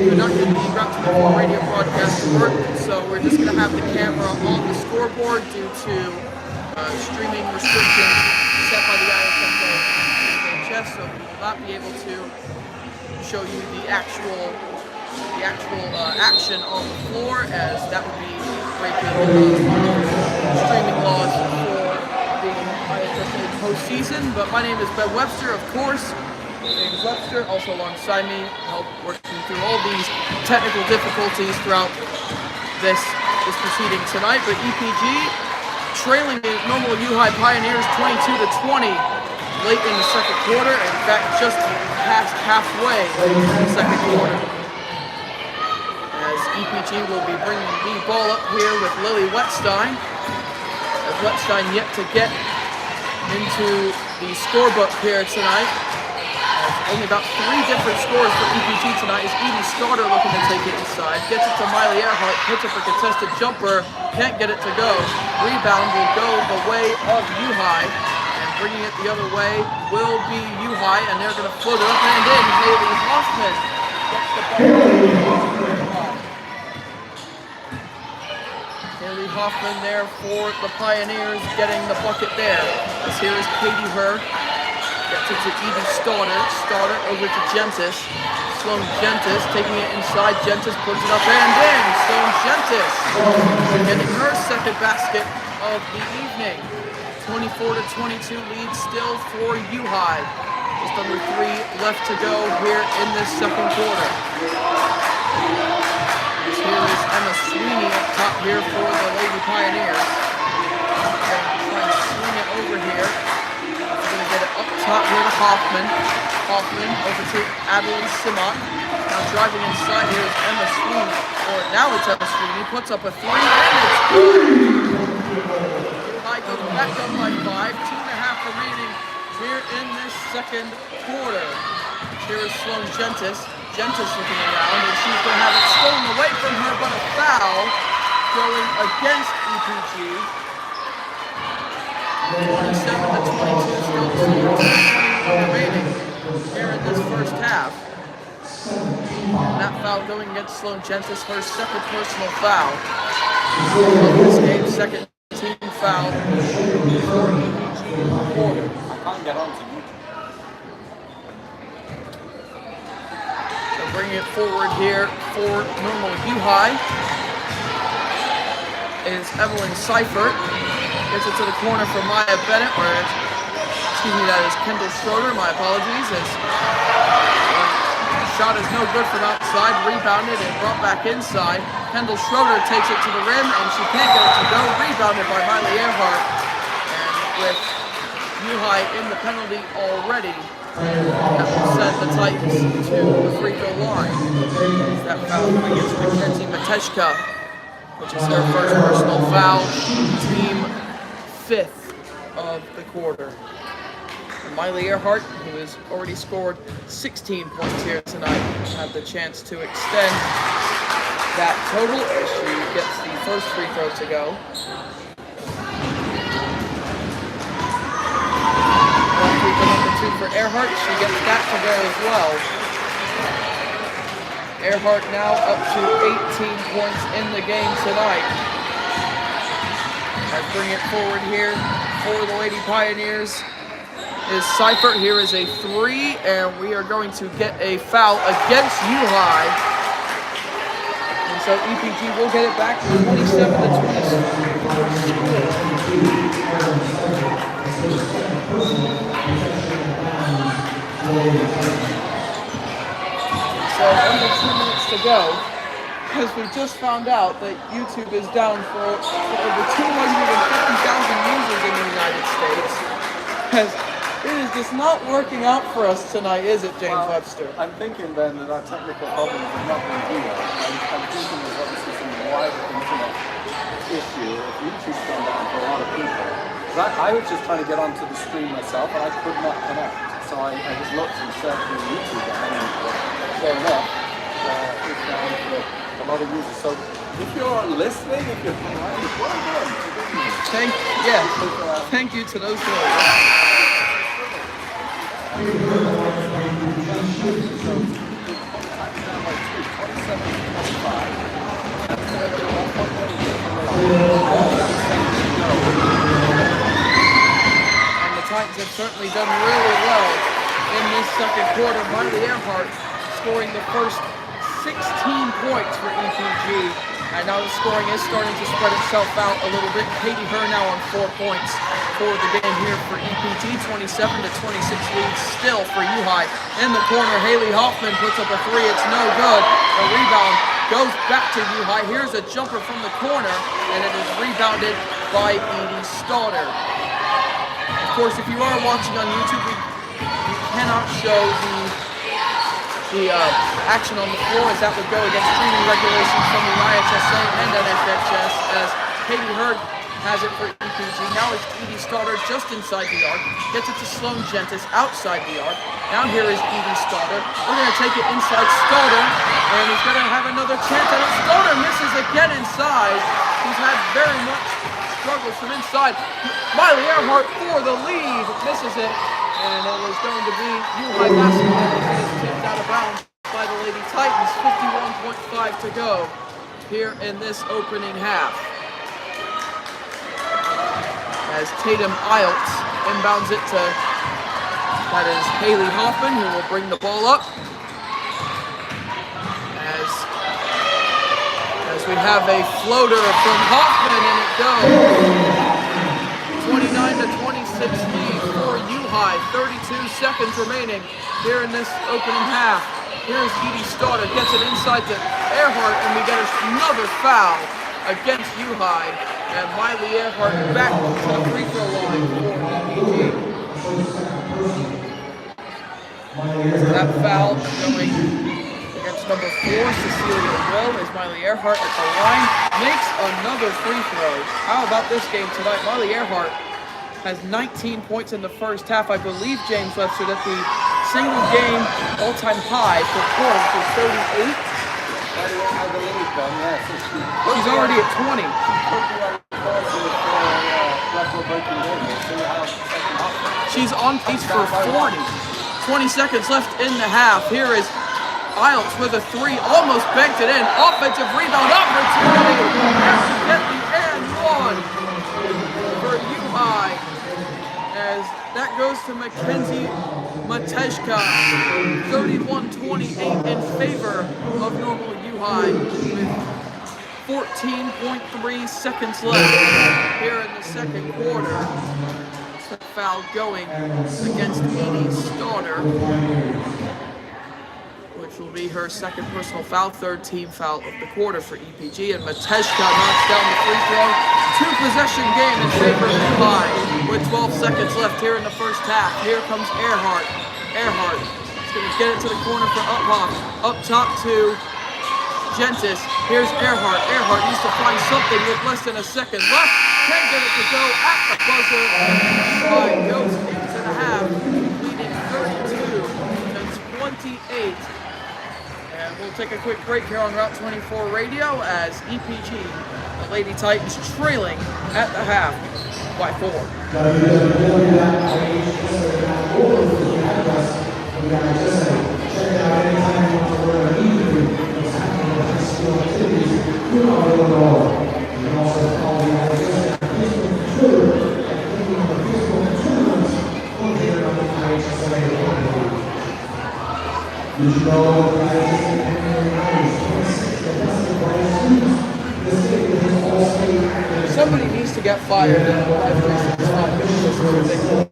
conducted the Route 24 radio broadcast to work, so we're just going to have the camera on the scoreboard due to streaming restrictions set by the ISFA, so we will not be able to show you the actual action on the floor, as that would be breaking streaming laws for the ISFA postseason. But my name is Ben Webster, of course. James Webster, also alongside me, help working through all these technical difficulties throughout this proceeding tonight. But EPG trailing the normal U-High Pioneers 22-20 late in the second quarter, and in fact just past halfway in the second quarter. As EPG will be bringing the ball up here with Lily Wetstein, as Wetstein yet to get into the scorebook here tonight. Only about 3 different scores for EPG tonight, as Edie Starter looking to take it inside. Gets it to Miley Earhart, puts up a contested jumper, can't get it to go. Rebound will go the way of U-High, and bringing it the other way will be U-High, and they're going to float it up and in. Haley Hoffman gets the ball. Haley Hoffman there for the Pioneers, getting the bucket there. As here is Katie Herr. Gets it to Edie Starter over to Gentis. Sloan Gentis taking it inside. Gentis puts it up and in. Sloan Gentis getting her second basket of the evening. 24-22 lead still for U-High. Just under 3 left to go here in this second quarter. Here is Emma Sweeney up top here for the Lady Pioneers. Trying to swing it over here. Get it up top here to Hoffman. Hoffman over to Adeline Simot. Now driving inside here is Emma Sweeney. Or now it's Emma Sweeney. Puts up a 3 and it's good. High goes back up by 5. 2.5 remaining here in this second quarter. Here is Sloan Gentis. Gentis looking around, and she's going to have it stolen away from her, but a foul going against EPG. 27-22 still remaining here in this first half. And that foul going against Sloan Gentis, her second personal foul of this game, second team foul for EPG quarter. I can't get on to YouTube. So bringing it forward here for normal U-High is Evelyn Seifert. Gets it to the corner for Maya Bennett, or excuse me, that is Kendall Schroeder. My apologies. As shot is no good from outside, rebounded and brought back inside. Kendall Schroeder takes it to the rim, and she can't get it to go. Rebounded by Miley Earhart, and with U-High in the penalty already, that will send the Titans to the free throw line. That foul against Mackenzie Mateshka, which is her first personal foul, team 5th of the quarter. And Miley Earhart, who has already scored 16 points here tonight, had the chance to extend that total as she gets the first free throw to go. Free throw number 2 for Earhart, she gets that to go as well. Earhart now up to 18 points in the game tonight. I bring it forward here for the Lady Pioneers is Seifert. Here is a 3, and we are going to get a foul against U-High. And so EPG will get it back to 27-22. So under 2 minutes to go, because we just found out that YouTube is down for over 250,000 users in the United States. Because it is just not working out for us tonight, is it, James Webster? I'm thinking then that our technical problems have not been here. I'm thinking there's obviously some wider internet issue if YouTube's gone down for a lot of people. I was just trying to get onto the stream myself, and I could not connect. So I just looked and searched on YouTube, and fair enough, it's down for a lot of users. So if you're listening, if you're online, well done. Thank you to those who are Titans have certainly done really well in this second quarter. Miley Earhart scoring the first 16 points for EPG. And now the scoring is starting to spread itself out a little bit. Katie Herr now on 4 points for the game here for EPG. 27-26 lead still for U-High. In the corner, Haley Hoffman puts up a three. It's no good. The rebound goes back to U-High. Here's a jumper from the corner, and it is rebounded by Edie Stauder. Of course, if you are watching on YouTube, we cannot show the action on the floor, as that would go against streaming regulations from the IHSA and NFHS, as Katie Herr has it for EPG. Now it's Edie Stauder just inside the arc, gets it to Sloan Gentis outside the arc. Now here is Edie Stauder. We're going to take it inside Stauder, and he's going to have another chance at it. Stauder misses again inside. He's had very much struggles from inside. Miley Earhart for the lead, misses it. And it was going to be U-High basketball that is tipped out of bounds by the Lady Titans. 51.5 to go here in this opening half. As Tatum Iltz inbounds it to, that is Haley Hoffman, who will bring the ball up. As we have a floater from Hoffman, and it goes. 29-26 lead for U-High. 32 seconds remaining here in this opening half. Here's Edie Stauder, gets it inside to Earhart, and we get another foul against U-High. And Miley Earhart back to the free throw line for EPG. That foul going against number 4, Cecilia Will, as Miley Earhart at the line makes another free throw. How about this game tonight? Miley Earhart has 19 points in the first half. I believe, James Webster, that the single game all-time high for points is 38. I believe them, yes. She's already at 20. She's on pace for 40. 20 seconds left in the half. Here is Iltz with a three, almost banked it in. Offensive rebound opportunity. Get the and one for U-High. As that goes to Mackenzie Matejka. 31-28 in favor of Normal U-High with 14.3 seconds left here in the second quarter. The foul going against Edie Stauder, which will be her second personal foul, third team foul of the quarter for EPG. And Matejka knocks down the free throw. Two-possession game in favor of U-High with 12 seconds left here in the first half. Here comes Earhart. Earhart is going to get it to the corner for Uphoff. Up top to Gentis. Here's Earhart. Earhart needs to find something with less than a second left. Can't get it to go at the buzzer. U-High goes into the half, leading 32-28. And we'll take a quick break here on Route 24 Radio as EPG, the Lady Titans, trailing at the half by 4. Somebody needs to get fired in the live 365 because this is ridiculous.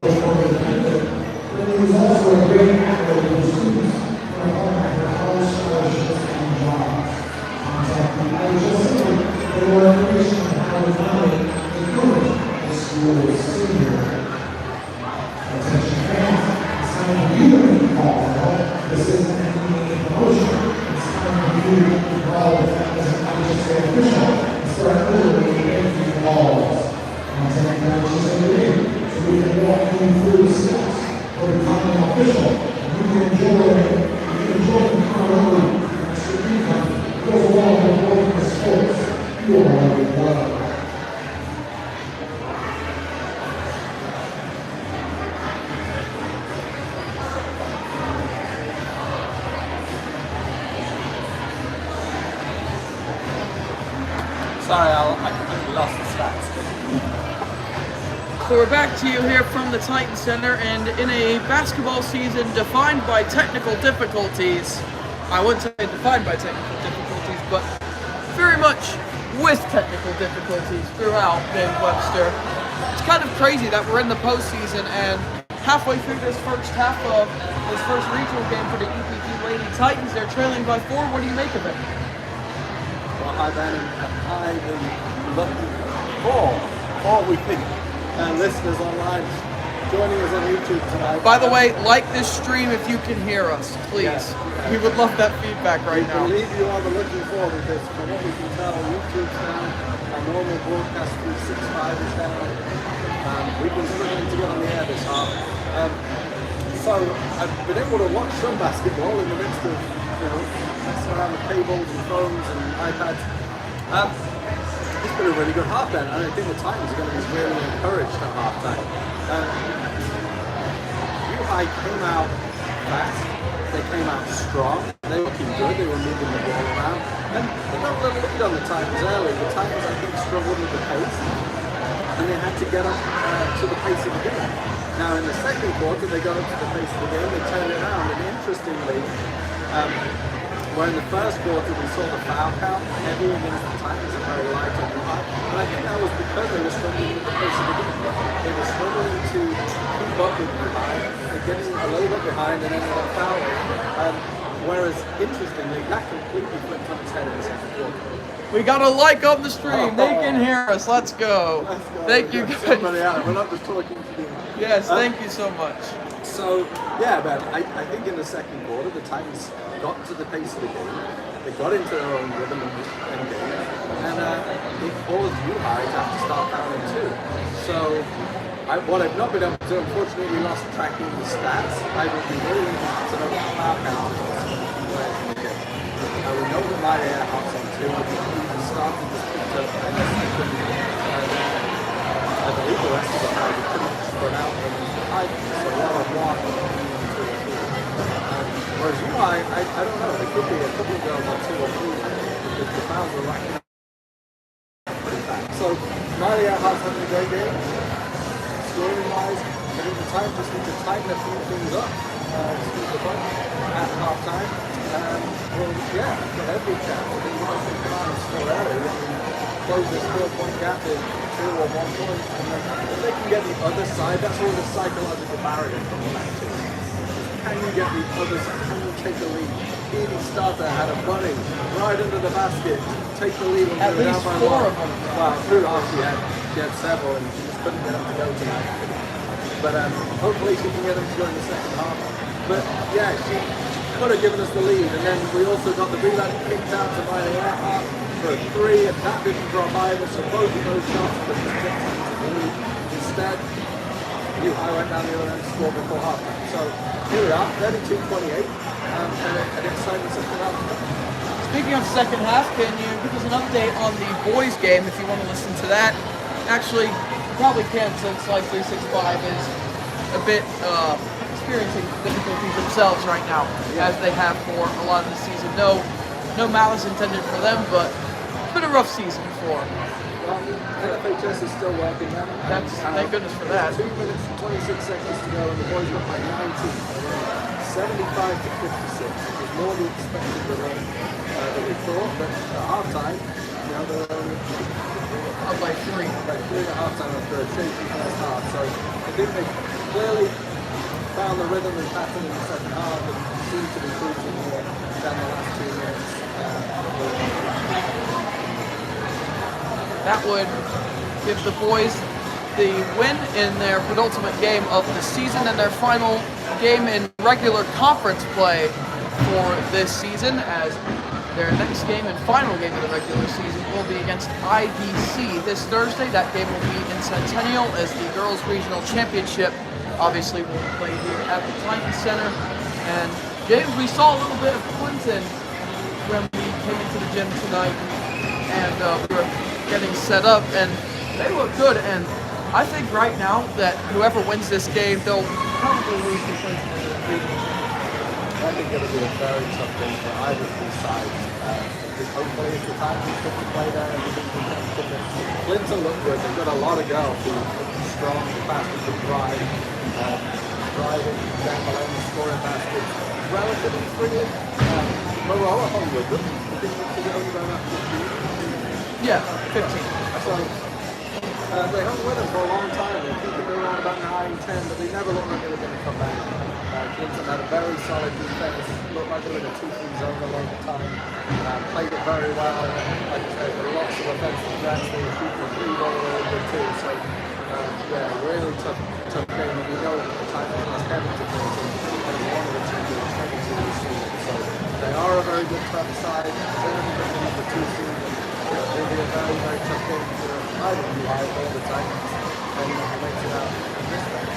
Sorry, I completely lost the stats. So we're back to you here from the Titan Center, and in a basketball season defined by technical difficulties, I wouldn't say defined by technical difficulties, but very much with technical difficulties throughout Dave Webster. It's kind of crazy that we're in the postseason, and halfway through this first half of this first regional game for the EPG Lady Titans, they're trailing by 4. What do you make of it? Well, hi Ben, and hi the lucky all we think, listeners online joining us on YouTube tonight. By the way, like this stream if you can hear us, please. Yes. We would love that feedback right now. I believe you are the looking for, because from what we can tell, YouTube's down, our normal broadcast 365 is down. We've been struggling to get on the air this half. So I've been able to watch some basketball in the midst of, messing around with cables and phones and iPads. It's been a really good half then, and I think the Titans are going to be really encouraged at halftime. UI came out fast, they came out strong, they were looking good, they were moving the ball around, and they got a little lead on the Titans early. The Titans, I think, struggled with the pace, and they had to get up to the pace of the game. Now in the second quarter, they got up to the pace of the game, they turned it around, and interestingly, where in the first quarter we saw the foul count heavy against the Titans and very light on UI, and I think that was because they were struggling with the pace of the game. They were struggling to keep up with behind, and getting a little bit behind and ended up fouling. Whereas, interestingly, that completely flipped on its head in the second quarter. We got a like on the stream. They can hear us. Let's go. Let's go. Thank you guys. We're not just talking to you. Yes, thank you so much. So, yeah, man, I think in the second quarter, the Titans got to the pace of the game. They got into their own rhythm and game. And it caused UI to have to start fouling too. So, what I've not been able to do, unfortunately, we lost tracking the stats. I would be really interested to know what the foul count was. We know that my Earhart's on 2. We started this picked up in the second. I believe the rest of the time we pretty much spread out in the Titans. So a lot of one, 2 or 3. Whereas UI, I don't know, it could be a couple of girls on 2 or 3 because the fouls were racking up pretty fast. So Miley Earhart's having a great game. Scoring wise, I think the Titans just need to tighten a few things up to keep the punch at half time. Well, yeah, for every chance, I think we're going to come out and score early and close this 4-point gap in 2 or 1 point. And then if they can get the other side, that's always a psychological barrier from the back to. Can you get the other side? Can you take the lead? Edie Starter had a bunny right under the basket, take the lead when At they were least down by 4 1. of them. Well, through half she had several and she just couldn't get them to go tonight. But hopefully she can get them to go in the second half. But yeah, she could have given us the lead, and then we also got the rebound kicked out to Miley Earhart for a 3, and that didn't drop either, so both of those shots could have been the lead. Instead, UI went down the other end and scored before half. So here we are, 32-28, and an exciting second half. Speaking of second half, can you give us an update on the boys' game if you want to listen to that? Actually, you probably can, since Live 365 is a bit experiencing difficulties themselves right now, as they have for a lot of the season. No malice intended for them, but it's been a rough season for them. Well, FHS is still working now. Thank goodness for that. 2 minutes and 26 seconds to go, and the boys were by 19. 75-56, which is more than expected than we thought, but at half-time, they were only Up by 3. about 3 at half-time after a shaky first half. So I think they clearly found the rhythm and pattern in the second half and seemed to be cruising more than the last 2 minutes. That would give the boys the win in their penultimate game of the season and their final game in regular conference play for this season, as their next game and final game of the regular season will be against IVC this Thursday. That game will be in Centennial, as the Girls Regional Championship obviously will be played here at the Titan Center. And James, we saw a little bit of Clinton when we came into the gym tonight, and we were getting set up, and they look good. And I think right now that whoever wins this game, they'll probably lose to Clinton in the regional. I think it'll be a very tough game for either of these sides. Because hopefully it's the time we get to play there and we can compete. Clinton look good. They've got a lot of girls who strong, fast and good drive, driving down the lane, scoring baskets, relatively freely. Maroa hung with them. I think they only ran up 15. Yeah, 15. So they hung with them for a long time. They keep them around about 9, 10, but they never looked like they were going to come back. Clinton had a very solid defense, looked like they were in a 2-3 zone a lot of the time, played it very well. Like I said, there were lots of offensive drives. They were shooting the 3-ball a little bit too. So, yeah, really tough game. And we know the time was heavy to play. And one of the teams that was heavy to receive. So they are a very good tough side. They're going to be looking for 2 seeds. It'll be a very, very tough game for either of you all the time. And who makes it out in this game.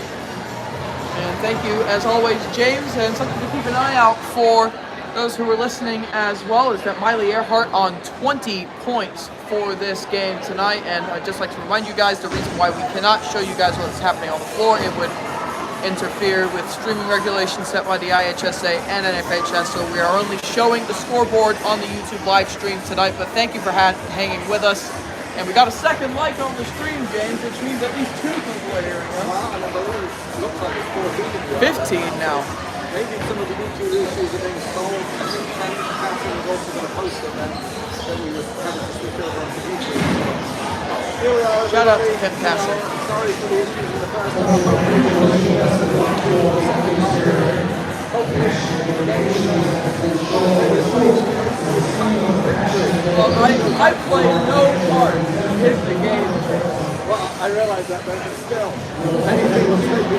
And thank you, as always, James. And something to keep an eye out for those who are listening as well is that Miley Earhart on 20 points for this game tonight. And I'd just like to remind you guys the reason why we cannot show you guys what's happening on the floor. It would interfere with streaming regulations set by the IHSA and NFHS. So we are only showing the scoreboard on the YouTube live stream tonight. But thank you for hanging with us. And we got a second like on the stream, James, which means at least 2 people are hearing us. Wow, and I believe it looks like it's 14. 15 now. Maybe some of the YouTube issues are being solved. I think Ken Castle was also going to post it then, that we were having to switch over onto YouTube. So here we are. Shout out to Ken Castle. Sorry for the issues in the first half. Well, I play no part in the game. Well, I realize that, but still, anything will take me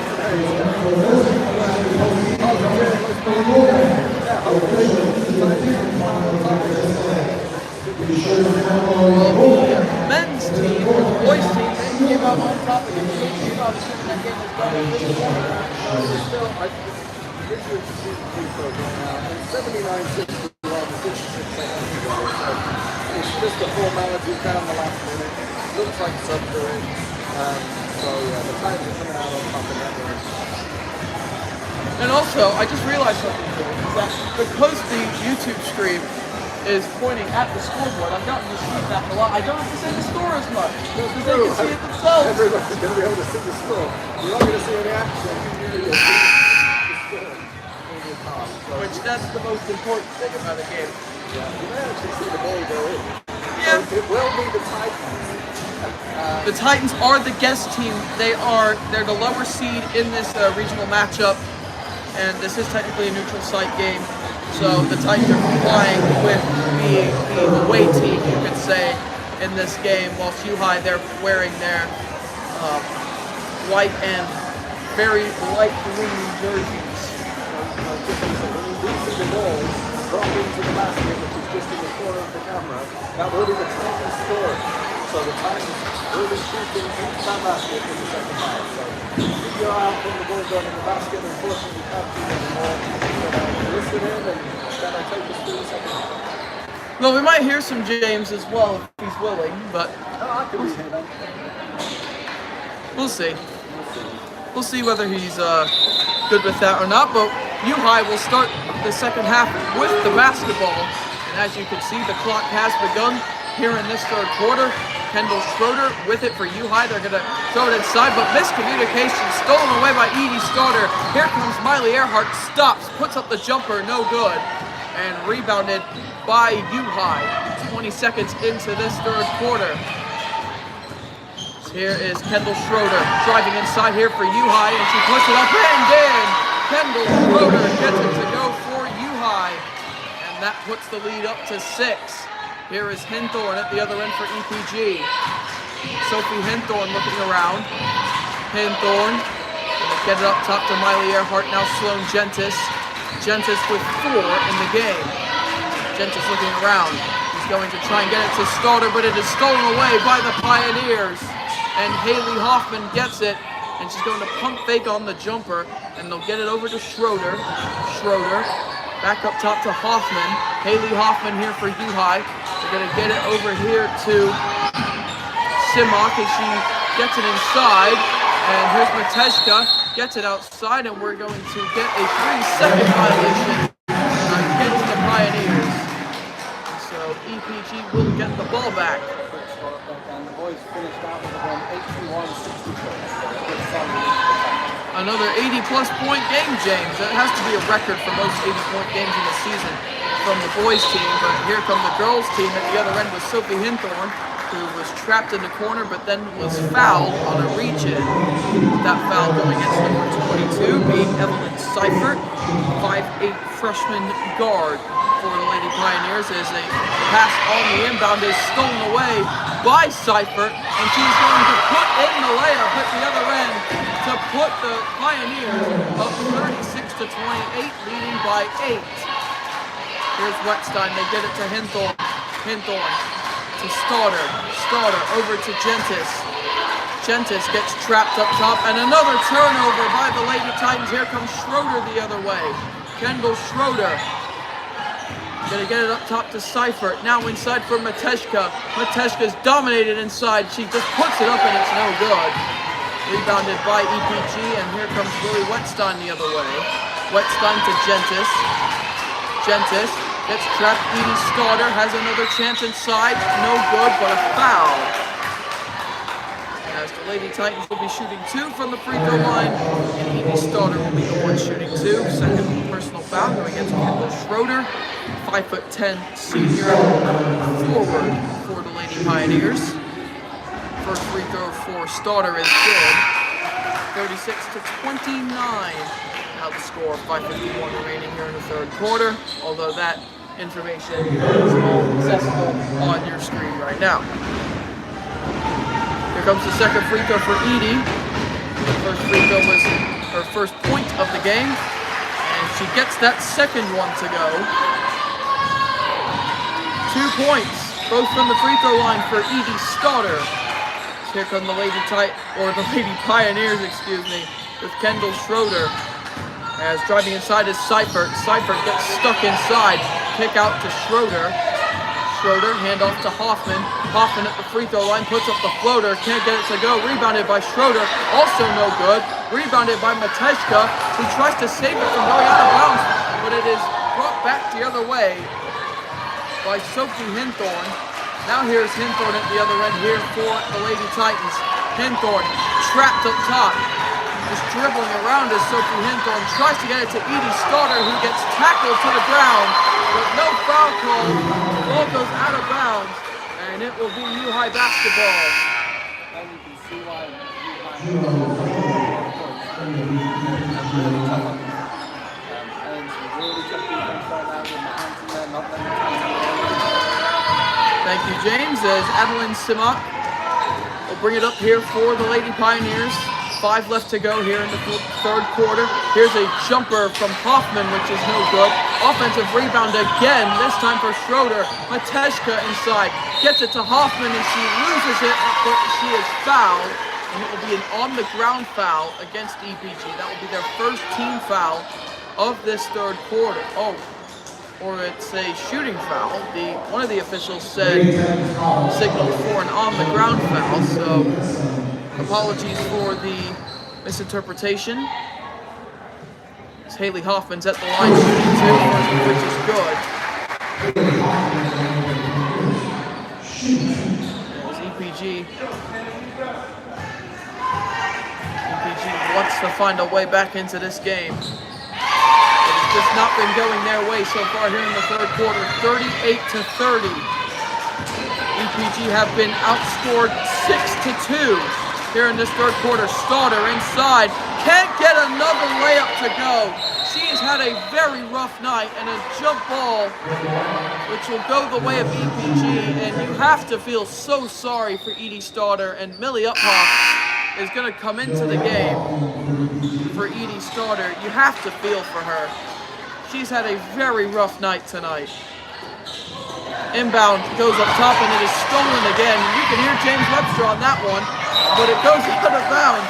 Men's team, or the boys team, they came out on top of the team. Obviously, that game was done in this one. Still, this is the team program now, and 79-61, 66 seconds to go. So it's just a formality down the last minute. Looks like subs are in. So yeah, the times are coming out on top of that one. And also, I just realized something here, is that because the YouTube stream is pointing at the scoreboard, I've gotten to see that a lot. I don't have to say the score as much, because they can see it themselves. Everybody's going to be able to see the score. You're not going to see any action. You'll see the score in your car. So, Which, that's the most important thing about the game. yeah, you may actually see the ball go in. Yeah. So it will be the Titans. The Titans are the guest team. They're the lower seed in this regional matchup, and this is technically a neutral site game. So the Titans are complying with being the away team, you could say, in this game. Whilst U-High, they're wearing their white and very light green jerseys. When you do see the ball drop into the basket, which is just in the corner of the camera, that will be the Titans score. So the Titans will be shooting into that basket in the second half. So if you're out from the ball going in the basket, unfortunately you can't see anymore. Listen in and then I take us through the second half. Well, we might hear some James as well if he's willing, but I could be here then. we'll see. We'll see whether he's good with that or not. But U-High will start the second half with the basketball. And as you can see, the clock has begun here in this third quarter. Kendall Schroeder with it for U-High. They're going to throw it inside, but miscommunication stolen away by Edie Starter. Here comes Miley Earhart, stops, puts up the jumper, no good, and rebounded by U-High. 20 seconds into this third quarter. Here is Kendall Schroeder driving inside here for U-High, and she puts it up and in. Kendall Schroeder gets it to go for U-High, and that puts the lead up to 6. Here is Hinthorn at the other end for EPG. Sophie Hinthorn looking around. Hinthorn get it up top to Miley Earhart, now Sloan Gentis. Gentis with 4 in the game. Gentis looking around. He's going to try and get it to Starter, but it is stolen away by the Pioneers. And Haley Hoffman gets it, and she's going to pump fake on the jumper, and they'll get it over to Schroeder. Schroeder back up top to Hoffman. Haley Hoffman here for U-High. They're going to get it over here to Simok as she gets it inside. And here's Matejka, gets it outside, and we're going to get a 3-second violation against the Pioneers. So EPG will get the ball back. And the boys finished out with a win 81-66. Another 80-plus point game, James. That has to be a record for most 80-point games in the season from the boys' team. But here come the girls' team at the other end with Sophie Hinthorn, who was trapped in the corner but then was fouled on a reach-in. That foul going against number 22, being Evelyn Seifert, 5'8" freshman guard for the Lady Pioneers. As a pass on the inbound is stolen away by Seifert, and she's going to put in the layup at the other end to put the Pioneers up 36-28, leading by 8. Here's Wettstein. They get it to Hinthorn. Hinthorn to Starter. Starter over to Gentis. Gentis gets trapped up top, and another turnover by the Lady Titans. Here comes Schroeder the other way. Kendall Schroeder. Gonna get it up top to Seifert. Now inside for Mateshka. Mateshka's dominated inside. She just puts it up and it's no good. Rebounded by EPG, and here comes Lily Wettstein the other way. Wettstein to Gentis. Gentis gets trapped. Edie Starter has another chance inside. No good, but a foul. As the Lady Titans will be shooting 2 from the free throw line, and Edie Starter will be the one shooting 2. Second personal foul going against Kendall Schroeder, 5'10" senior forward for the Lady Pioneers. First free throw for Starter is good. 36-29. Now the score, 5:51 remaining here in the third quarter, although that information is all accessible on your screen right now. Here comes the second free throw for Edie. The first free throw was her first point of the game, and she gets that second one to go. 2 points, both from the free throw line for Edie Starter. Here come the Lady Pioneers, excuse me, with Kendall Schroeder. As driving inside is Seifert. Seifert gets stuck inside. Kick out to Schroeder. Schroeder, handoff to Hoffman. Hoffman at the free throw line, puts up the floater. Can't get it to go. Rebounded by Schroeder. Also no good. Rebounded by Mateshka, who tries to save it from going out of bounds, but it is brought back the other way by Sophie Hinthorn. Now here's Hinthorn at the other end here for the Lady Titans. Hinthorn trapped up top. Just dribbling around as Sophie Hinthorn tries to get it to Edie Starter, who gets tackled to the ground, but no foul call. The ball goes out of bounds, and it will be U-High basketball. And you can see why U-High really tough on them. And some really tough defense right now with the hands in there, not letting the Thank you, James, as Adeline Simak will bring it up here for the Lady Pioneers. 5 left to go here in the third quarter. Here's a jumper from Hoffman, which is no good. Offensive rebound again, this time for Schroeder. Mateshka inside, gets it to Hoffman, and she loses it, but she is fouled. And it will be an on-the-ground foul against EPG. That will be their first team foul of this third quarter. Oh, or it's a shooting foul. One of the officials said signaled for an on-the-ground foul, so apologies for the misinterpretation. As Haley Hoffman's at the line shooting 2, which is good. As EPG wants to find a way back into this game. It's just not been going their way so far here in the third quarter. 38-30. EPG have been outscored 6-2 here in this third quarter. Starter inside, can't get another layup to go. She's had a very rough night, and a jump ball which will go the way of EPG, and you have to feel so sorry for Edie Starter. And Millie Uphoff is going to come into the game for Edie Starter. You have to feel for her. She's had a very rough night tonight. Inbound goes up top, and it is stolen again. You can hear James Webster on that one, but it goes out of bounds.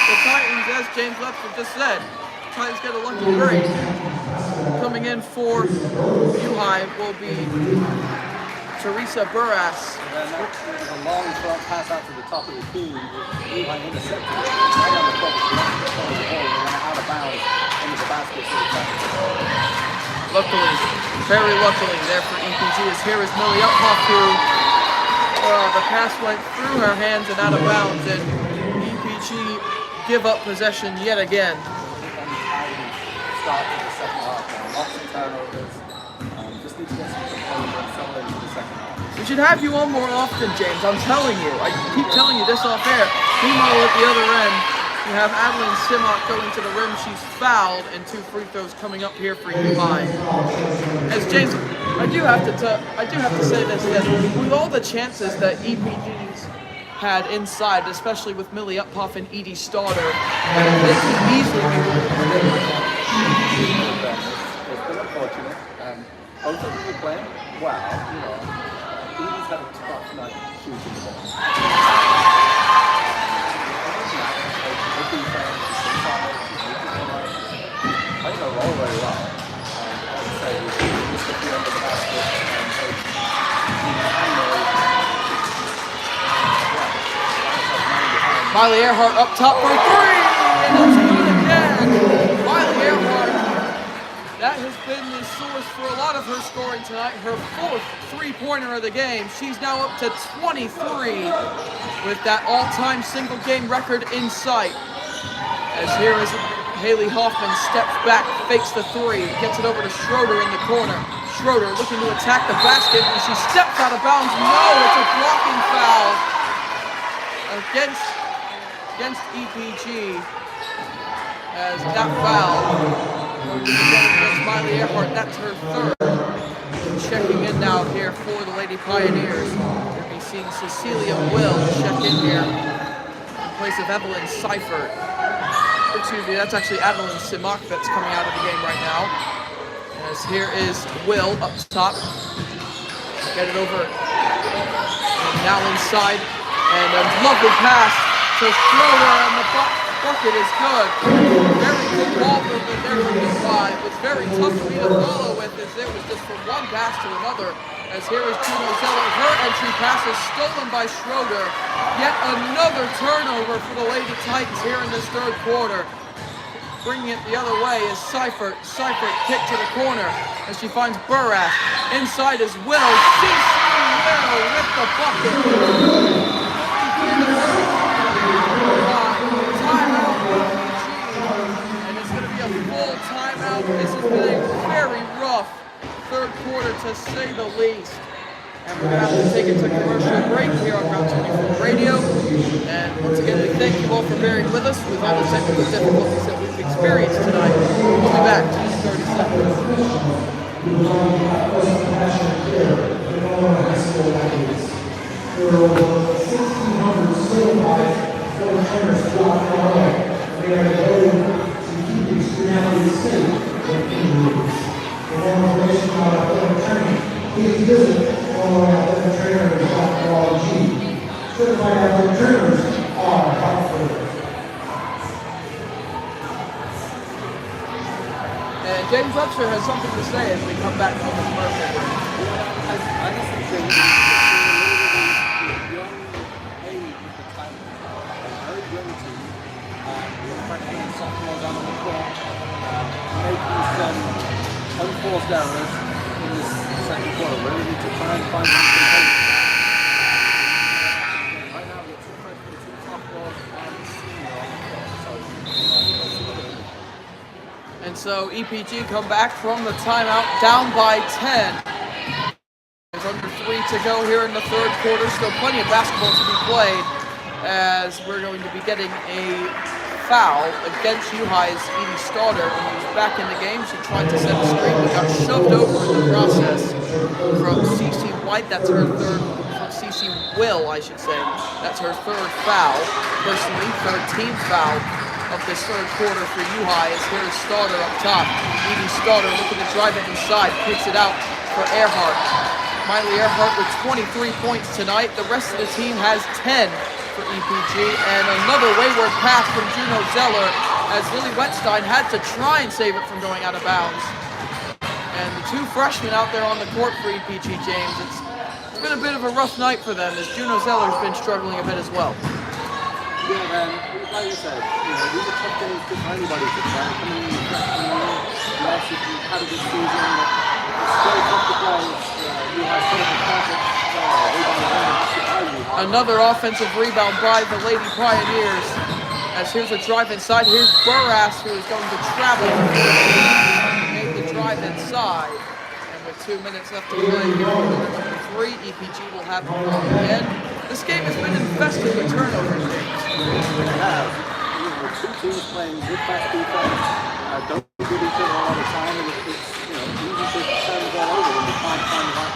The Titans, as James Webster just said, Titans get a lucky break. Coming in for U-High will be Teresa Burras. And that was a long front pass out to the top of the key. U-High intercepted it. Right on the top of the ball, and went out of bounds into the basket for the Titans. Luckily, very luckily there for EPG, as here is Millie Uphoff, who The pass went through her hands and out of bounds, and EPG give up possession yet again. Start to the second half now. Lots of turnovers. Just need to get some composure and settle into the second half. We should have you on more often, James. I'm telling you. I keep telling you this off air. Meanwhile, at the other end, you have Adeline Simmock going to the rim. She's fouled, and 2 free throws coming up here for you high. As James, I do have to say this, that with all the chances that EPG's had inside, especially with Millie Uphoff and Edie Stoddard, they could easily be It's been unfortunate. Both of them were playing well, you know. Edie's had a tough night shooting the ball. I think they're all very well. As I say, just at the end of the basket Miley Earhart up top for 3, and it's good again. Miley Earhart, that has been the source for a lot of her scoring tonight. Her 4th three-pointer of the game. She's now up to 23 with that all-time single-game record in sight. As here is Haley Hoffman steps back, fakes the 3, gets it over to Schroeder in the corner. Schroeder looking to attack the basket, and she steps out of bounds. No, it's a blocking foul against EPG. As that foul against Miley Earhart, that's her 3rd. Checking in now here for the Lady Pioneers. We'll be seeing Cecilia Will check in here in place of Evelyn Seifert. Excuse me, that's actually Adeline Simmock that's coming out of the game right now. As here is Will up top. Get it over. And now inside. And a lovely pass to Schroeder, and the bucket is good. Very good ball movement there from the side. It was very tough for me to follow with, as it was just from one pass to another. As here is Juno Zeller. Her entry pass is stolen by Schroeder. Yet another turnover for the Lady Titans here in this 3rd quarter. Bringing it the other way is Seifert. Seifert kick to the corner as she finds Burrath. Inside is Will. Will with the bucket. Timeout, and it's going to be a full timeout. This has been a very rough 3rd quarter, to say the least. And we're going to have to take it to commercial break here on Round 24 Radio. And once again, we thank you all for bearing with us with all the technical difficulties that we've experienced tonight. We'll be back in 30 And James Webster has something to say as we come back from the commercial break. I just think they're young age at the time. A very young team. With freshmen and sophomores out on the court, making some unforced errors in this 2nd quarter. Really need to try and find some composure. Right now, we've got 2 freshmen, 2 sophomores, and a senior on the court. And so EPG come back from the timeout down by 10. There's under 3 to go here in the 3rd quarter. Still plenty of basketball to be played, as we're going to be getting a foul against U-High's Edie Stoddard, who's back in the game. She tried to set a screen, but got shoved over in the process from CC White. That's her 3rd, from CC Will, I should say. That's her 3rd foul. Personally, 3rd team foul of this 3rd quarter for U-High, as here is Stoddard up top. Edie Stoddard looking to drive it inside, kicks it out for Earhart. Miley Earhart with 23 points tonight. The rest of the team has 10 for EPG, and another wayward pass from Juno Zeller, as Lily Wetstein had to try and save it from going out of bounds. And the 2 freshmen out there on the court for EPG, James, it's been a bit of a rough night for them, as Juno Zeller's been struggling a bit as well. Yeah, like you said, these are tough games for anybody to play. Coming in the freshman year, yes, if you've had a good season, but it's very tough to play. You have sort of a perfect rebound. Another offensive rebound by the Lady Pioneers. As here's a drive inside. Here's Burras, who is going to travel. Make the drive inside. And with 2 minutes left to play here for number 3, EPG will have the ball again. This game has been infested with turnovers, James. It has. With two teams playing good fast defense, don't give each other a lot of time, and it's easy to turn the ball over when you can't find the right.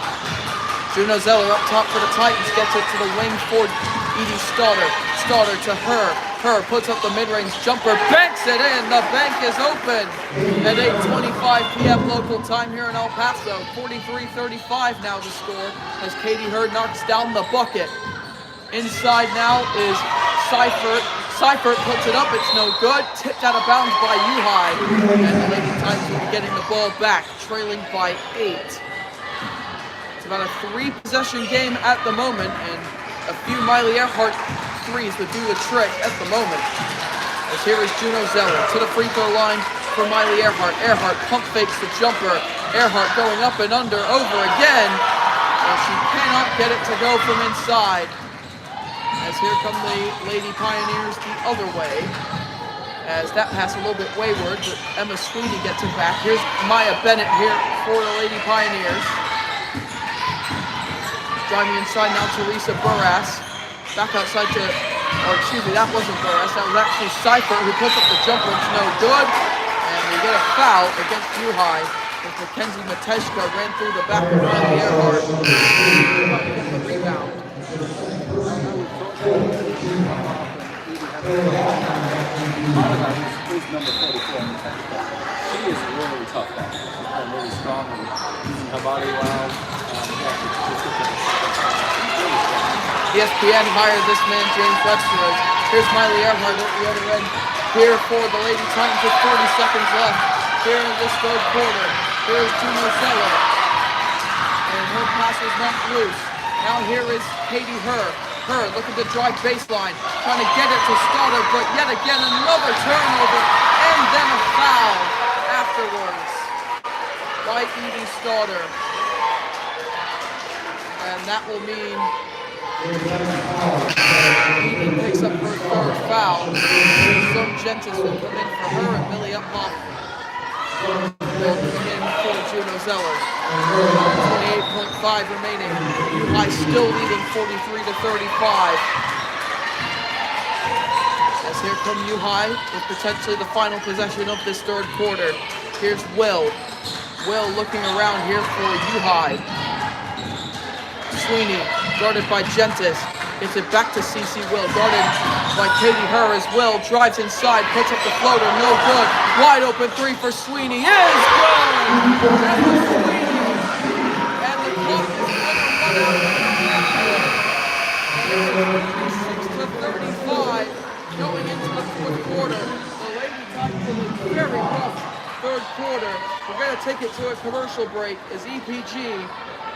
Juno Zeller up top for the Titans, gets it to the wing for Edie Stoddard. Stoddard to her. Her puts up the mid-range jumper, banks it in. The bank is open at 8:25 p.m. local time here in El Paso. 43-35 now the score as Katie Hurd knocks down the bucket. Inside now is Seifert. Seifert puts it up, it's no good. Tipped out of bounds by U-High. And the Lady Titans will be getting the ball back, trailing by 8. It's about a 3-possession game at the moment, and a few Miley Earhart threes would do the trick at the moment. As here is Juno Zeller to the free throw line for Miley Earhart. Earhart pump fakes the jumper. Earhart going up and under, over again. And she cannot get it to go from inside. As here come the Lady Pioneers the other way. As that pass a little bit wayward, but Emma Sweeney gets it back. Here's Maya Bennett here for the Lady Pioneers. Driving inside now, Teresa Burras. Back outside to, or excuse me, that wasn't Burras. That was actually Seifert who puts up the jumper. It's no good. And we get a foul against U-High as Mackenzie Mateshka ran through the back of Miley Earhart. The rebound. Who's number 44 in the tennis club. She is really tough now. She's playing really strong and using her body well. ESPN hired this man, James Webster. Here's Miley Earhart at the other end. Here for the Lady Titans with 40 seconds left. Here in this third quarter. Here's Juno Zeller. And her pass is not loose. Now here is Katie Hurd. Hurd looking to drive baseline, trying to get it to Stoddard, but yet again another turnover, and then a foul afterwards by Edie Stoddard. And that will mean Edie picks up her third foul. Sloan Gentis will come in for her, and Millie Uphoff will come in for Juno Zeller. 28.5 remaining. U-High still leading 43-35. As here come U-High with potentially the final possession of this third quarter. Here's Will. Will looking around here for U-High. Sweeney, guarded by Gentis. Gets it back to CC Will, guarded by Katie Hurd as Will. Drives inside, puts up the floater, no good. Wide open three for Sweeney, is good! That was Sweeney. And the clock is going to run out. 36-35 going into the fourth quarter. The Lady Titans in a very rough third quarter. We're going to take it to a commercial break as EPG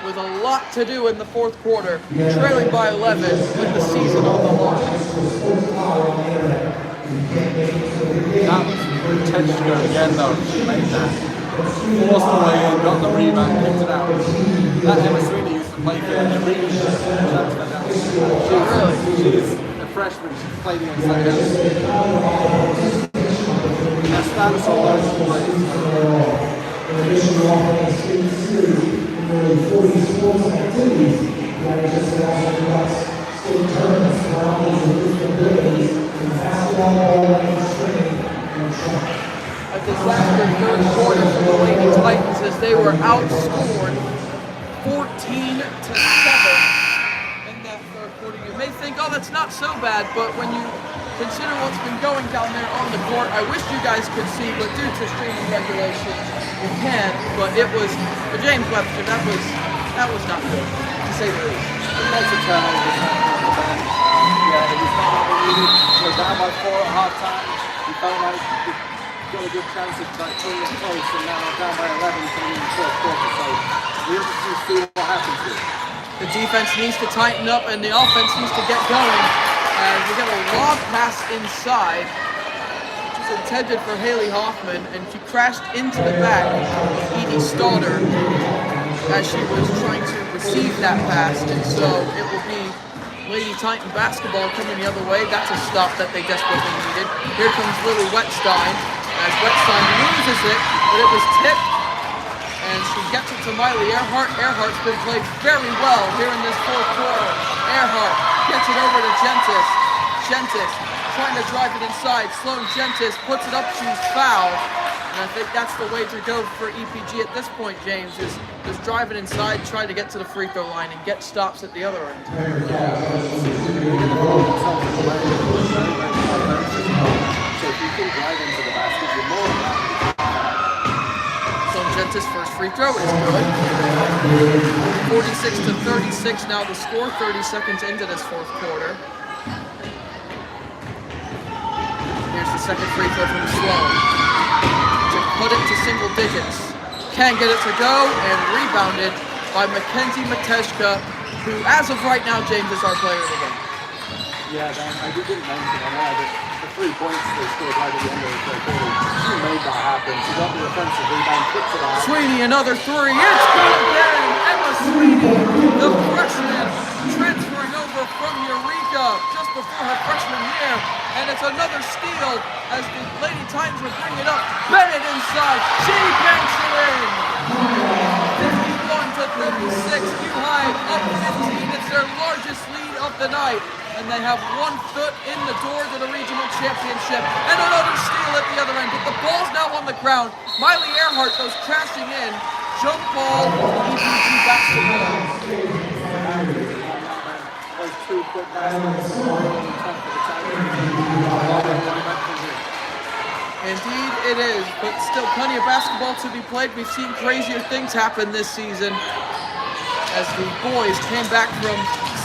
with a lot to do in the fourth quarter, trailing by 11 with the season on the line. That was Tetchka again though, she made that. Forced away and got the rebound, kicked it out. That Emma Sweeney used to play for every year. She's a freshman, she's played against that house. That's status all those plays. A disaster third quarter for the Lady Titans as they were outscored 14-7 in that third quarter. You may think, oh, that's not so bad, but when you consider what's been going down there on the court, I wish you guys could see, but due to streaming regulations, you can. But it was, for James Webster, that was not good, to say the least. Lots of turnovers on the bench. Yeah, it was not what we needed. We were down by 4 at half time. We felt like we got a good chance of pulling it close, and now we're down by 11 coming in the fourth quarter. So we'll just see what happens here. The defense needs to tighten up, and the offense needs to get going. As we got a lob pass inside, which was intended for Haley Hoffman, and she crashed into the back of Edie Stoddard as she was trying to receive that pass, and so it will be Lady Titan basketball coming the other way. That's a stop that they desperately needed. Here comes Lily Wetstein as Wetstein loses it, but it was tipped, and she gets it to Miley Earhart. Earhart's been played very well here in this fourth quarter. Earhart gets it over to Gentis. Gentis trying to drive it inside. Sloan Gentis puts it up, she's fouled. And I think that's the way to go for EPG at this point, James, is just drive it inside, try to get to the free throw line and get stops at the other end. So if you can drive into the basket, you're more likely. Sloan Gentis' first free throw is good. 46-36 now the score, 30 seconds into this fourth quarter. Here's the second free throw from Sloan. To put it to single digits. Can't get it to go, and rebounded by Mackenzie Matejka, who as of right now, James, is our player of the game. Yeah, Dan, I didn't mention on that, but the 3 points they scored right at the end of the third quarter, she made that happen. She got the offensive rebound, puts it out. Sweeney, another three. It's good again. Emma Sweeney, the freshman, transferring over from Eureka just before her freshman year. And it's another steal as the Lady Titans will bring it up. Bennett inside. She banks it in. 51-36. U High up 15. It's their largest lead of the night. And they have 1 foot in the door to the regional championship. And another steal at the other end. But the ball's now on the ground. Miley Earhart goes crashing in. Jump ball, EPG basketball. Those 2 quick baskets. Indeed it is, but still plenty of basketball to be played. We've seen crazier things happen this season as the boys came back from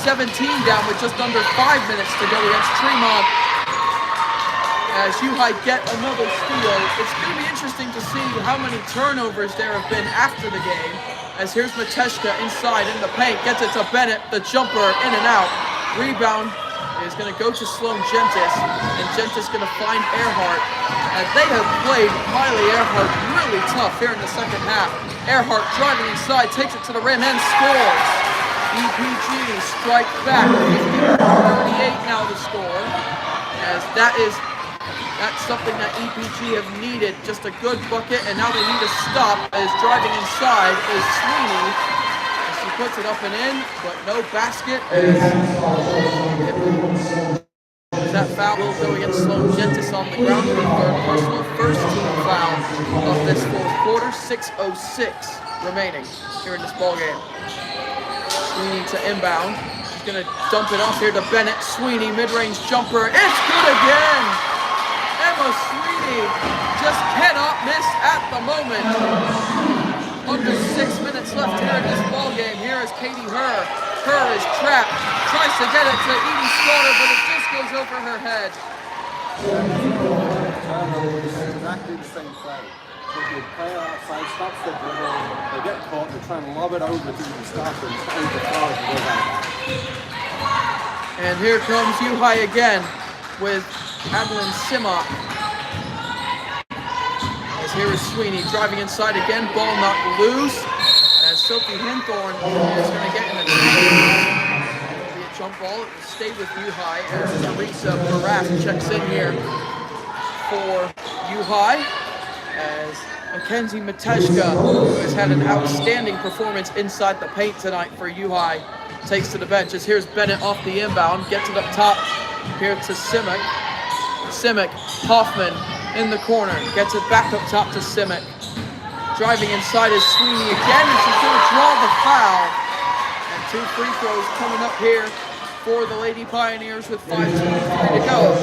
17 down with just under 5 minutes to go against Tremont. As U High get another steal, it's going to be interesting to see how many turnovers there have been after the game. As here's Matejka inside in the paint, gets it to Bennett, the jumper in and out. Rebound is going to go to Sloan Gentis, and Gentis going to find Earhart. And they have played Miley Earhart really tough here in the second half. Earhart driving inside, takes it to the rim and scores. EPG strike back, 50-38 now to score. As that's something that EPG have needed, just a good bucket, and now they need a stop as driving inside is Sweeney. As she puts it up and in, but no basket. That foul will go against Sloan Gentis on the ground for her third personal, first team foul of this fourth quarter. 6:06 remaining here in this ball game. Sweeney to inbound. She's going to dump it off here to Bennett. Sweeney, mid-range jumper. It's good again! Emma Sweeney just cannot miss at the moment. Under 6 minutes left here in this ball game. Here is Katie Herr. Herr is trapped. Tries to get it to Edie Slaughter, but it just goes over her head. Exactly the same play. The player outside stops the dribble, they get caught, they try and lob it over to the stopper and stays the foul and goes out. And here comes U High again with Adeline Simmock. As here is Sweeney driving inside again, ball knocked loose. As Sophie Hinthorn is going to get in the It'll be a jump ball. It will stay with U High as Teresa Barat checks in here for U High. As Mackenzie Matejka, who has had an outstanding performance inside the paint tonight for U High, takes to the bench. As here's Bennett off the inbound, gets it up top here to Simic. Simic, Hoffman in the corner, gets it back up top to Simic. Driving inside is Sweeney again, and she's going to draw the foul. And 2 free throws coming up here for the Lady Pioneers with 5:23 to go.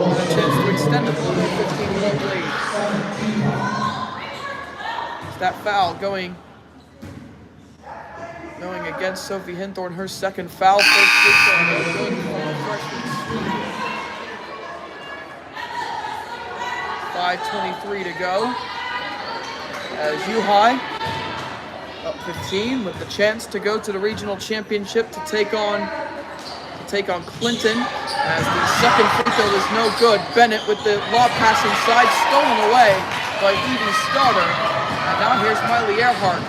And a chance to extend the 15-point lead. It's that foul going against Sophie Hinthorn, her second foul. First free throw, no good from the freshman. 5:23 to go. As U High up 15 with the chance to go to the regional championship to take on Clinton. As the second free throw is no good. Bennett with the lob pass inside, stolen away by Edie Stoddard. And now here's Miley Earhart.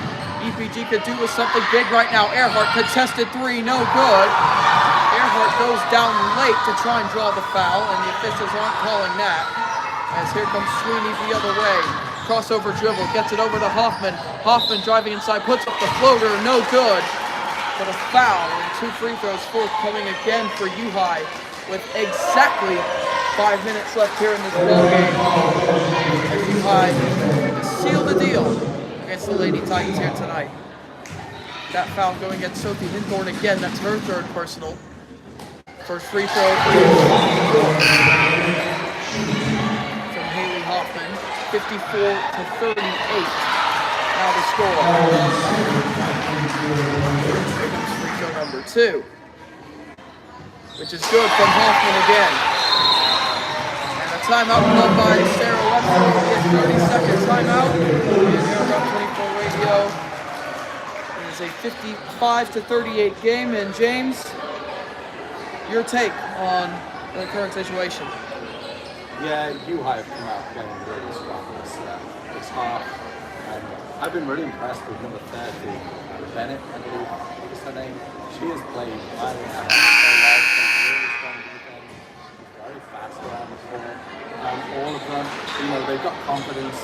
EPG could do with something big right now. Earhart contested 3, no good. Earhart Earhart goes down late to try and draw the foul, and the officials aren't calling that. As here comes Sweeney the other way. Crossover dribble, gets it over to Hoffman. Hoffman driving inside, puts up the floater, no good. But a foul, and 2 free throws forthcoming again for U-High with exactly 5 minutes left here in this ball game. As U-High seal the deal against the Lady Titans here tonight. That foul going against Sophie Hinthorn again. That's her 3rd personal. First free throw from Haley Hoffman. 54-38. Now the score. Here comes free throw number 2, which is good from Hoffman again. And a timeout called by Sarah Webster. 30-second timeout. And here on 24 Radio. It's a 55-38 game, and James, your take on the current situation? Yeah, U-High have come out playing really strong this half. I've been really impressed with number 30, Bennett, I believe is her name. She has played very well, really strong defense, very fast around the floor. All of them, they've got confidence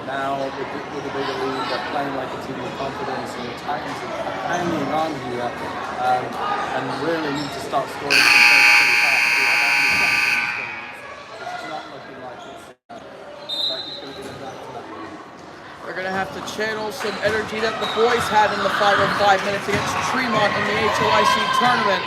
now with the bigger lead. They're playing like a team with confidence, and the Titans are hanging on here and really need to start scoring some points pretty fast. It's not looking like it's going to be enough to that lead. They're going to have to channel some energy that the boys had in the final 5 minutes against Tremont in the HOIC tournament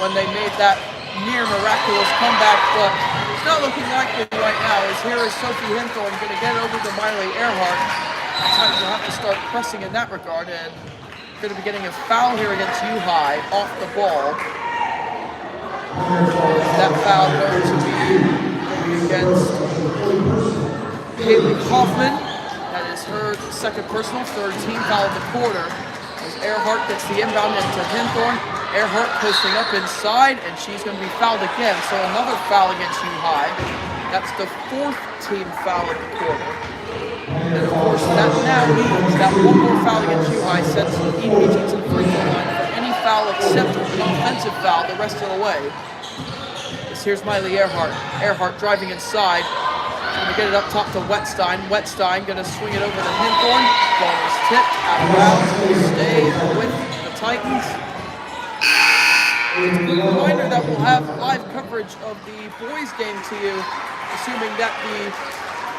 when they made that near miraculous comeback, but it's not looking likely right now. As here is Sophie Hinthorn going to get over to Miley Earhart. Titans will have to start pressing in that regard, and going to be getting a foul here against U-High off the ball. That foul going to be against Haley Hoffman. That is her 2nd personal, 3rd team foul of the quarter. As Earhart gets the inbound into Hinthorn. Earhart posting up inside, and she's going to be fouled again. So another foul against U-High. That's the 4th team foul of the quarter. And of course, that now means that one more foul against U-High sends EPG to the free throw line for any foul except an offensive foul the rest of the way. Here's Miley Earhart. Earhart driving inside. Going to get it up top to Wetstein. Wetstein going to swing it over to Hinthorn. Ball is tipped out of bounds. Will stay with the Titans. It's a quick reminder that we'll have live coverage of the boys' game to you, assuming that the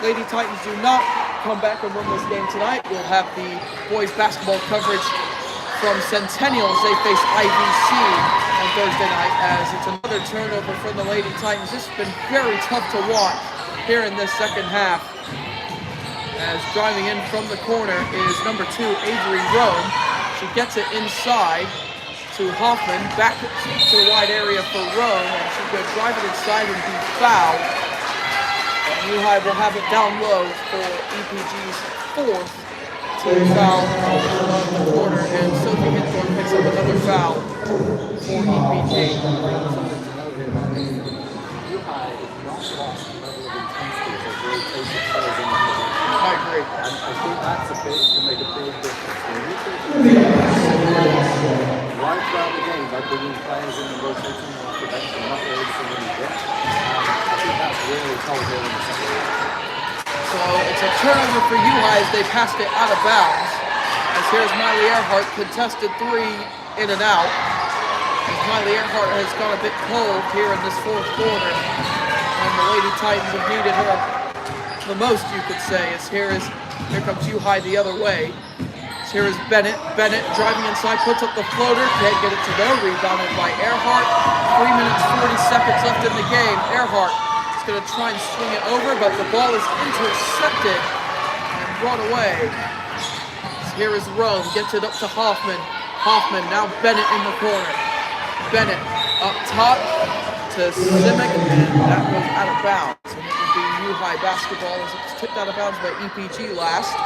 Lady Titans do not come back and win this game tonight. We'll have the boys' basketball coverage from Centennial as they face IVC on Thursday night, as it's another turnover for the Lady Titans. This has been very tough to watch here in this second half. As driving in from the corner is number 2, Avery Rome. She gets it inside to Hoffman, back to the wide area for Rome, and she could drive it inside and be fouled. U-High will have it down low for EPG's 4th team foul of the quarter, and Sophie Hinthorn picks up another foul for EPG. U-High has not lost the level of intensity that really takes its players in the game. I agree. And I think that's can make a big difference. When you take right throughout the game by bringing players in and rotating them off the bench and not really somebody get. I think that's really told here in the second half. So it's a turnover for U-High as they passed it out of bounds. As here's Miley Earhart, contested 3 in and out. As Miley Earhart has gone a bit cold here in this 4th quarter. And the Lady Titans have needed her the most, you could say. As here comes U-High the other way. Here is Bennett. Bennett driving inside, puts up the floater, can't get it to go. Rebounded by Earhart. 3 minutes, 40 seconds left in the game. Earhart is going to try and swing it over, but the ball is intercepted and brought away. Here is Rome, gets it up to Hoffman. Hoffman, now Bennett in the corner. Bennett up top to Simic, and that goes out of bounds. And it will be U-High basketball as it's tipped out of bounds by EPG last.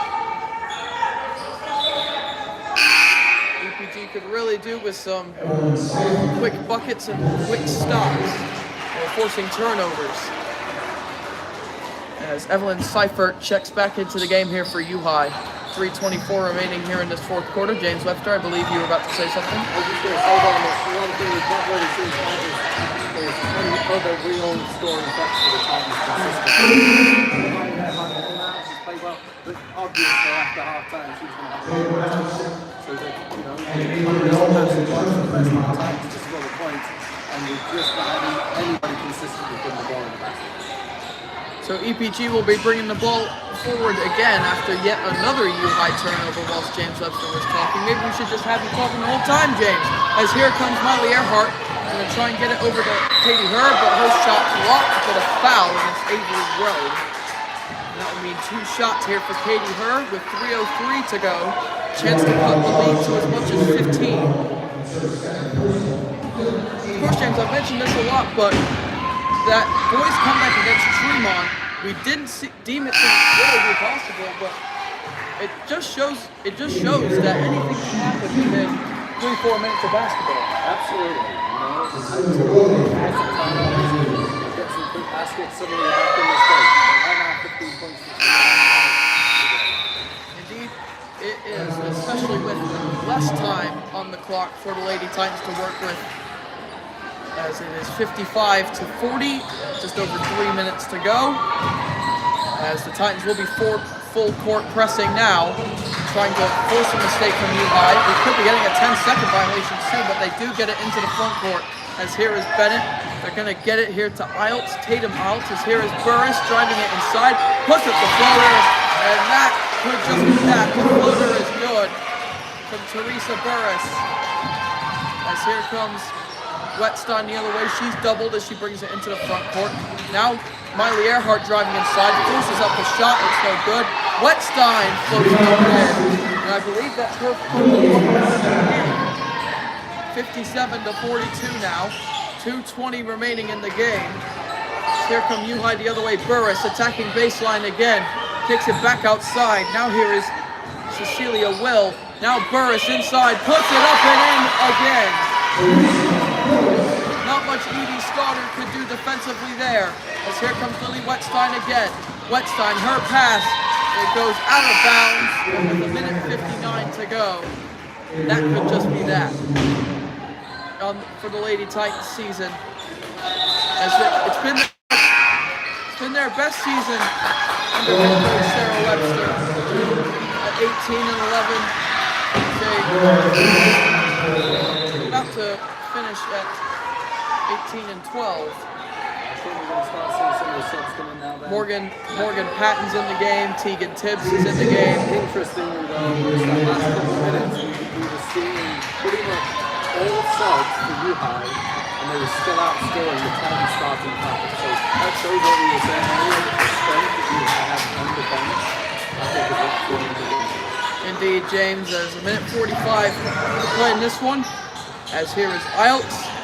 EPG could really do with some quick buckets and quick stops, forcing turnovers. As Evelyn Seifert checks back into the game here for U-High. 3:24 remaining here in this 4th quarter. James Webster, I believe you were about to say something. I was just going to say that one thing we not really seen there's any other real scoring threats for the Titans consistently. She's played well, but obviously after half time she's going to have a lot more attention. So that, you know, passing wise for the rest of the Titans to score the points, and we've just not had anybody consistently putting the ball in the basket. So EPG will be bringing the ball forward again after yet another U-High turnover whilst James Webster was talking. Maybe we should just have you talking the whole time, James. As here comes Miley Earhart. Going to try and get it over to Katie Herr, but her shot blocked, but a foul against Avery Rowe. And that would mean 2 shots here for Katie Herr with 3:03 to go. Chance to cut the lead to as much as 15. Of course, James, I've mentioned this a lot, but that boys comeback against Tremont, we didn't deem it to really be possible, but it just shows that anything can happen within 3-4 minutes of basketball. Absolutely. You know, get some quick baskets, suddenly you're back in this game. And right now, 15 points. Indeed, it is, especially with less time on the clock for the Lady Titans to work with, as it is 55-40, just over 3 minutes to go. As the Titans will be full court pressing now, trying to force a mistake from U-High. We could be getting a 10-second violation soon, but they do get it into the front court. As here is Bennett, they're going to get it here to Iltz, Tatum Iltz. As here is Burris driving it inside, puts up the floater, and that could just be that. The floater is good from Teresa Burris. As here comes Wetstein the other way. She's doubled as she brings it into the front court. Now Miley Earhart driving inside, forces up the shot, it's no good. Wetstein floats it up in, and I believe that's her 57-42 now. 2:20 remaining in the game. Here come U-High the other way. Burris attacking baseline again. Kicks it back outside. Now here is Cecilia Will. Now Burris inside, puts it up and in again. Not much Edie Stoddard could do defensively there. As here comes Lily Wetstein again. Wetstein, her pass. It goes out of bounds with 1:59 to go. That could just be that for the Lady Titans season. As it's been their best season under head coach Sarah Webster at 18-11. They're about to finish at 18-12. Morgan Patton's in the game. Tegan Tibbs is in the game. Interestingly though, is that last couple of minutes we were seeing pretty much all subs for U-High, and they were still outscoring the Titans starting five. So that shows what we were saying earlier, the strength that U-High has on the bench. I think is what's going to be. Indeed, James. There's 1:45 to play in this one. As here is Iltz.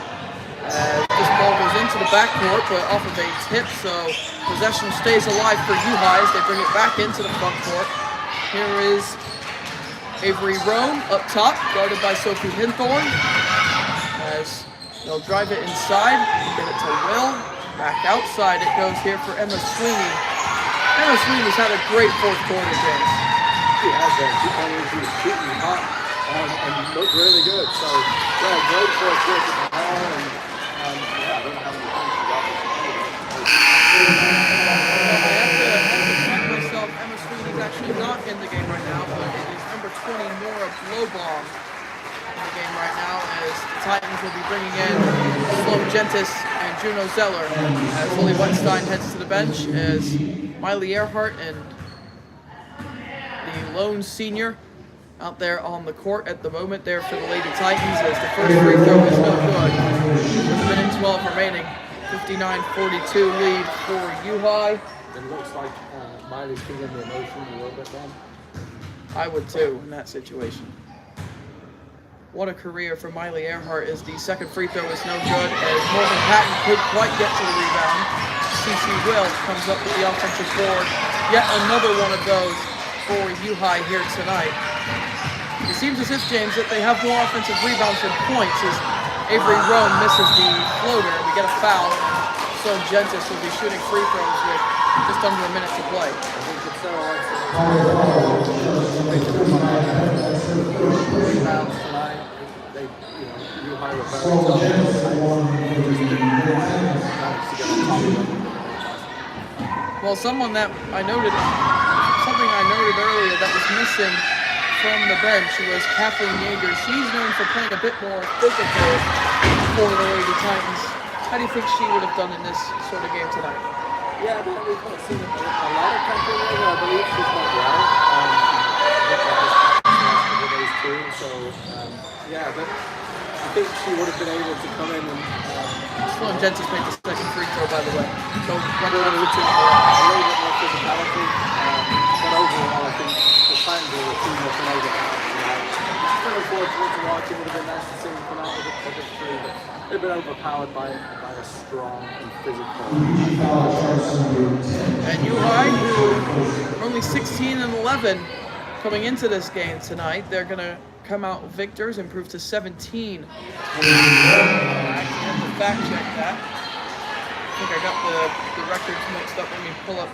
This ball goes into the backcourt, but off of a tip, so possession stays alive for U-High as they bring it back into the front court. Here is Avery Rowe up top, guarded by Sophie Hinthorn. As they'll drive it inside, get it to Will. Back outside it goes here for Emma Sweeney. Emma Sweeney's had a great fourth quarter, James. She has been. She was shooting hot and looked really good. So, yeah, great fourth quarter for her. And yeah, I don't know how many points she got. I have to check myself. Emma Sweeney's actually not in the game right now, but it is number 20, Nora Blowbaum, in the game right now, as the Titans will be bringing in Sloan Gentis and Juno Zeller. As Lily Wetstein heads to the bench, as Miley Earhart and the lone senior out there on the court at the moment there for the Lady Titans, as the first free throw is no good. With 1:12 remaining, 59-42 lead for U-High. It looks like Miley's feeling the emotion a little bit then. I would too in that situation. What a career for Miley Earhart, as the second free throw is no good, as Morgan Patton could quite get to the rebound. CC Will comes up with the offensive board. Yet another one of those for U-High here tonight. It seems as if, James, that they have more offensive rebounds than points, as Avery Rowe misses the floater. We get a foul, and Sloan Gentis will be shooting free throws with just under a minute to play. I think it's so rebounds tonight. They they, you hire a very tough type, just didn't manage to get on top of them. Well, something I noted earlier that was missing from the bench was Kathleen Yeager. She's known for playing a bit more physical for the Lady Titans. How do you think she would have done in this sort of game tonight? Yeah, we've not seen a lot of Kathleen Yeager. I believe she's not well. So, but I think she would have been able to come in and... Sloan Gentis made the second free throw, by the way. So, went on a little bit more physicality. But overall, I think the Titans were a team that made it. It's been unfortunate to watch. It would have been nice to see them come out with a victory, but they've been overpowered by a strong and physical... And UI, who are only 16 and 11 coming into this game tonight, they're going to come out victors, improve to 17. I have to fact check that. I think I got the records mixed up. Let me pull up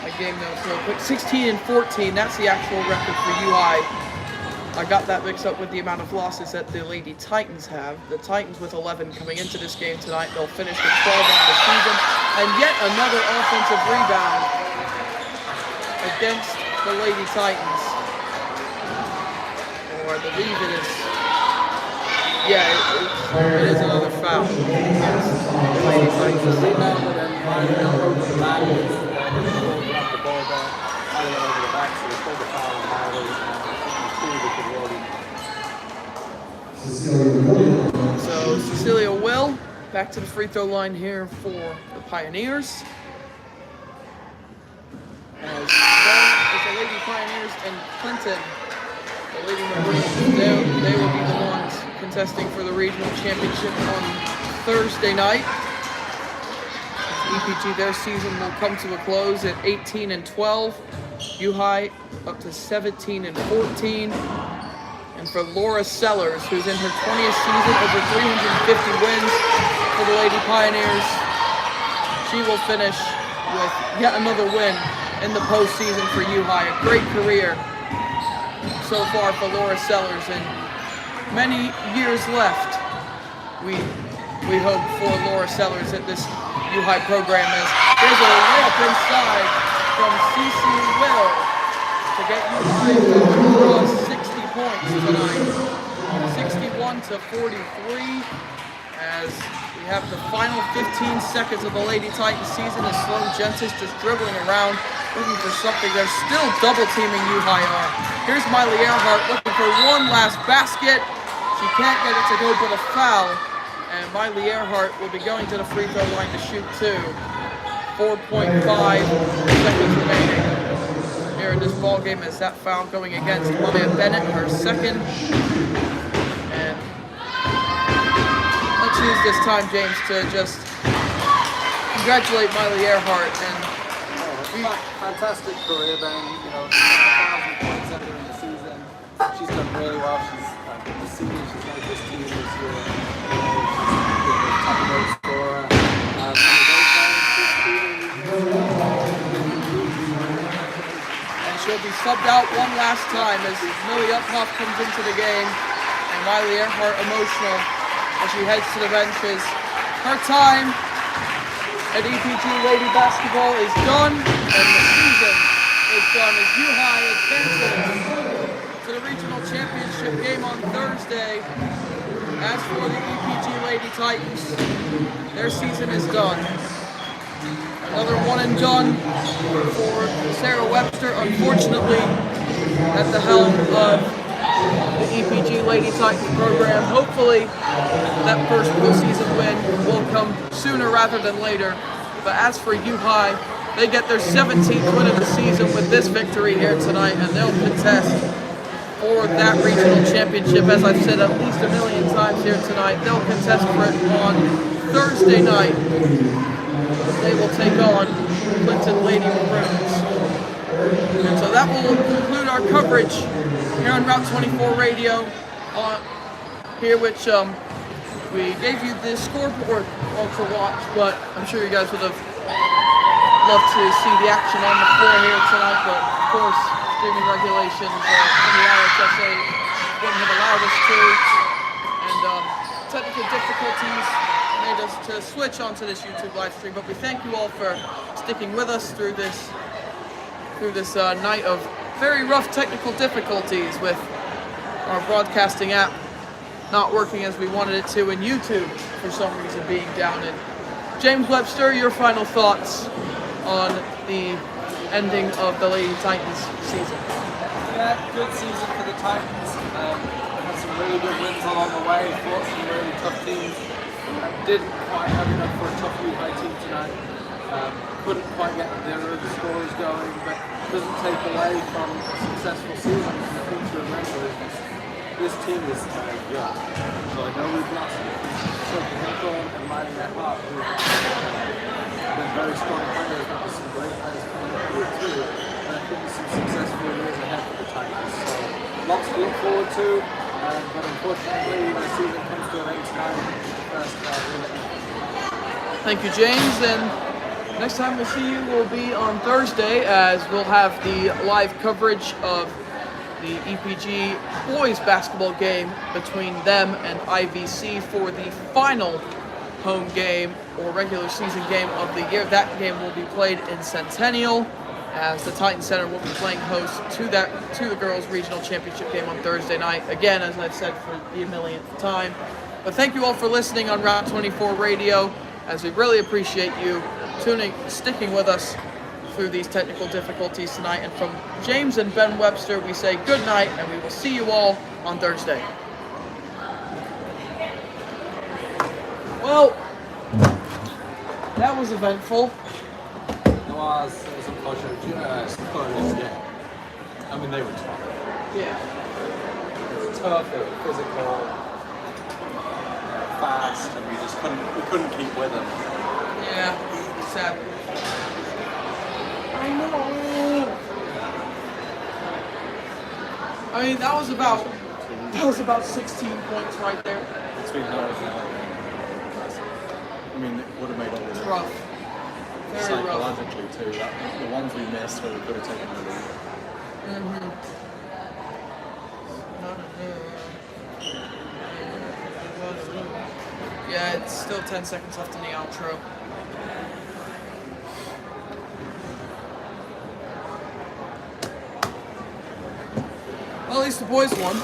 my game notes real quick. 16 and 14, that's the actual record for UI. I got that mixed up with the amount of losses that the Lady Titans have. The Titans with 11 coming into this game tonight. They'll finish with 12 on the season. And yet another offensive rebound against the Lady Titans. Or I believe it is. Yeah, it is another foul. Yes. Lady Titans rebound and then over the back. Dropped the ball down. I went over the back, so they pulled the foul and So Cecilia Will back to the free throw line here for the Pioneers. As well as the Lady Pioneers and Clinton, the Lady Maroons, they will be the ones contesting for the regional championship on Thursday night. EPG, their season will come to a close at 18 and 12. U-High up to 17 and 14. And for Laura Sellers, who's in her 20th season, over 350 wins for the Lady Pioneers, she will finish with yet another win in the postseason for U-High. A great career so far for Laura Sellers, and many years left. We hope for Laura Sellers at this U-High program. As there's a layup inside from CC Will to get U-High across 60 points tonight, 61 to 43. As we have the final 15 seconds of the Lady Titans season, as Sloan Gentis just dribbling around, looking for something. They're still double teaming U-High R. Here's Miley Earhart looking for one last basket. She can't get it to go, but a foul. And Miley Earhart will be going to the free throw line to shoot two. 4.5 seconds remaining here in this ball game, as that foul going against Maya Bennett, her second. And let's use this time, James, to just congratulate Miley Earhart. And fantastic career, Ben. 1,000 points entering the season. She's done really well. She's the senior. She's made this team this year. She's a top goal scorer. And she'll be subbed out one last time as Millie Uphoff comes into the game, and Miley Earhart emotional as she heads to the benches. Her time at EPG Lady Basketball is done, and the season is done as U-High advances to the regional championship game on Thursday. As for the EPG Lady Titans, their season is done. Another one and done for Sarah Webster, unfortunately, at the helm of the EPG Lady Titans program. Hopefully, that first postseason win will come sooner rather than later. But as for U-High, they get their 17th win of the season with this victory here tonight, and they'll contest for that regional championship. As I've said at least a million times here tonight, they'll contest for it on Thursday night. They will take on Clinton Lady Maroons. And so that will conclude our coverage here on Route 24 Radio, here which we gave you the scoreboard to watch, but I'm sure you guys would have loved to see the action on the floor here tonight, but of course streaming regulations from the RHSA wouldn't have allowed us to, and technical difficulties made us to switch onto this YouTube live stream, but we thank you all for sticking with us through this night of very rough technical difficulties with our broadcasting app not working as we wanted it to, and YouTube for some reason being down. And James Webster, your final thoughts on the ending of the Lady Titans season? Yeah, good season for the Titans. Had some really good wins along the way, fought some really tough teams. Didn't quite have enough for a tough U-High team tonight. Couldn't quite get the other scores going, but doesn't take away from a successful season. And the thing to remember is this team is young. So I know we've lost Sophie Hinthorn and Miley Hart, who have been very strong players, but there's some great players coming up here too. And I think there's some successful years ahead for the Titans. So lots to look forward to, but unfortunately the season comes to an end tonight. Thank you, James. And next time we'll see you will be on Thursday, as we'll have the live coverage of the EPG boys basketball game between them and IVC for the final home game or regular season game of the year. That game will be played in Centennial, as the Titan Center will be playing host to the girls' regional championship game on Thursday night. Again, as I've said for the millionth time. But thank you all for listening on Route 24 Radio, as we really appreciate you sticking with us through these technical difficulties tonight. And from James and Ben Webster, we say good night, and we will see you all on Thursday. Well, that was eventful. It was unfortunate. Yeah. I mean, they were tough. Yeah. It was tough, they were physical, fast, and we couldn't keep with them. Yeah, sad. I know. I mean, that was about 16 points right there. Between her and I mean, it would have made all It's the rough. Very rough. psychologically too. The ones we missed, we could have taken the lead. Yeah, it's still 10 seconds left in the outro. Well, at least the boys won.